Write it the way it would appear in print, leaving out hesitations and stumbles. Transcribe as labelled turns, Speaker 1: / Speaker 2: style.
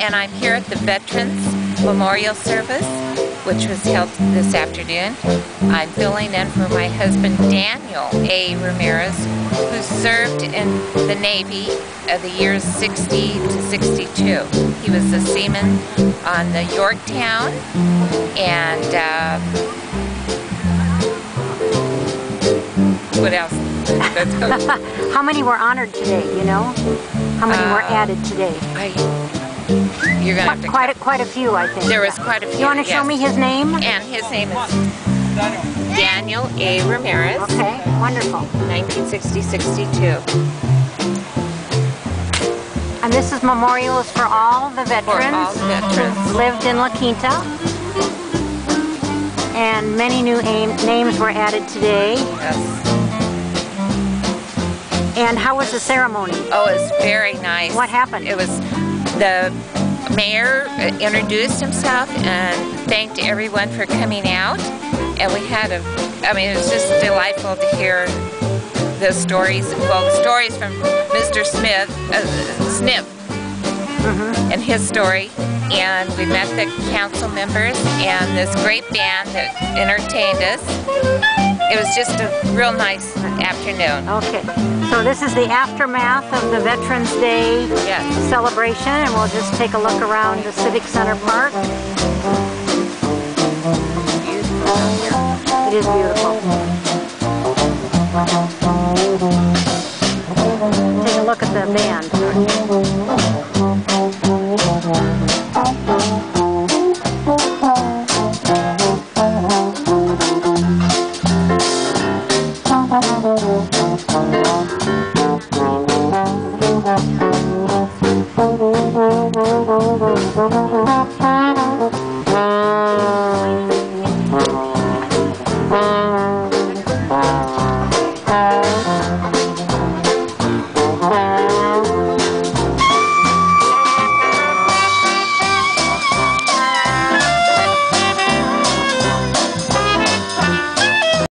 Speaker 1: and I'm here at the Veterans Memorial Service, which was held this afternoon. I'm filling in for my husband, Daniel A. Ramirez, who served in the Navy of the years 60 to 62. He was a seaman on the Yorktown, and what else?
Speaker 2: How many were honored today, you know? How many were added today?
Speaker 1: You're gonna have to
Speaker 2: quite a few, I think.
Speaker 1: There was quite a few.
Speaker 2: You want to show me his name?
Speaker 1: And his name is Daniel A. Ramirez.
Speaker 2: Okay, wonderful.
Speaker 1: 1960-62.
Speaker 2: And this is memorials for all the veterans,
Speaker 1: For all the veterans.
Speaker 2: who lived in La Quinta. And many new names were added today.
Speaker 1: Yes.
Speaker 2: And how was the ceremony?
Speaker 1: Oh, it was very nice.
Speaker 2: What happened?
Speaker 1: It was the mayor introduced himself and thanked everyone for coming out. And we had it was just delightful to hear the stories, the stories from Mr. Sniff, and his story. And we met the council members and this great band that entertained us. It was just a real nice afternoon.
Speaker 2: Okay, so this is the aftermath of the Veterans Day celebration, and we'll just take a look around the Civic Center Park. It is beautiful. Take a look at the band.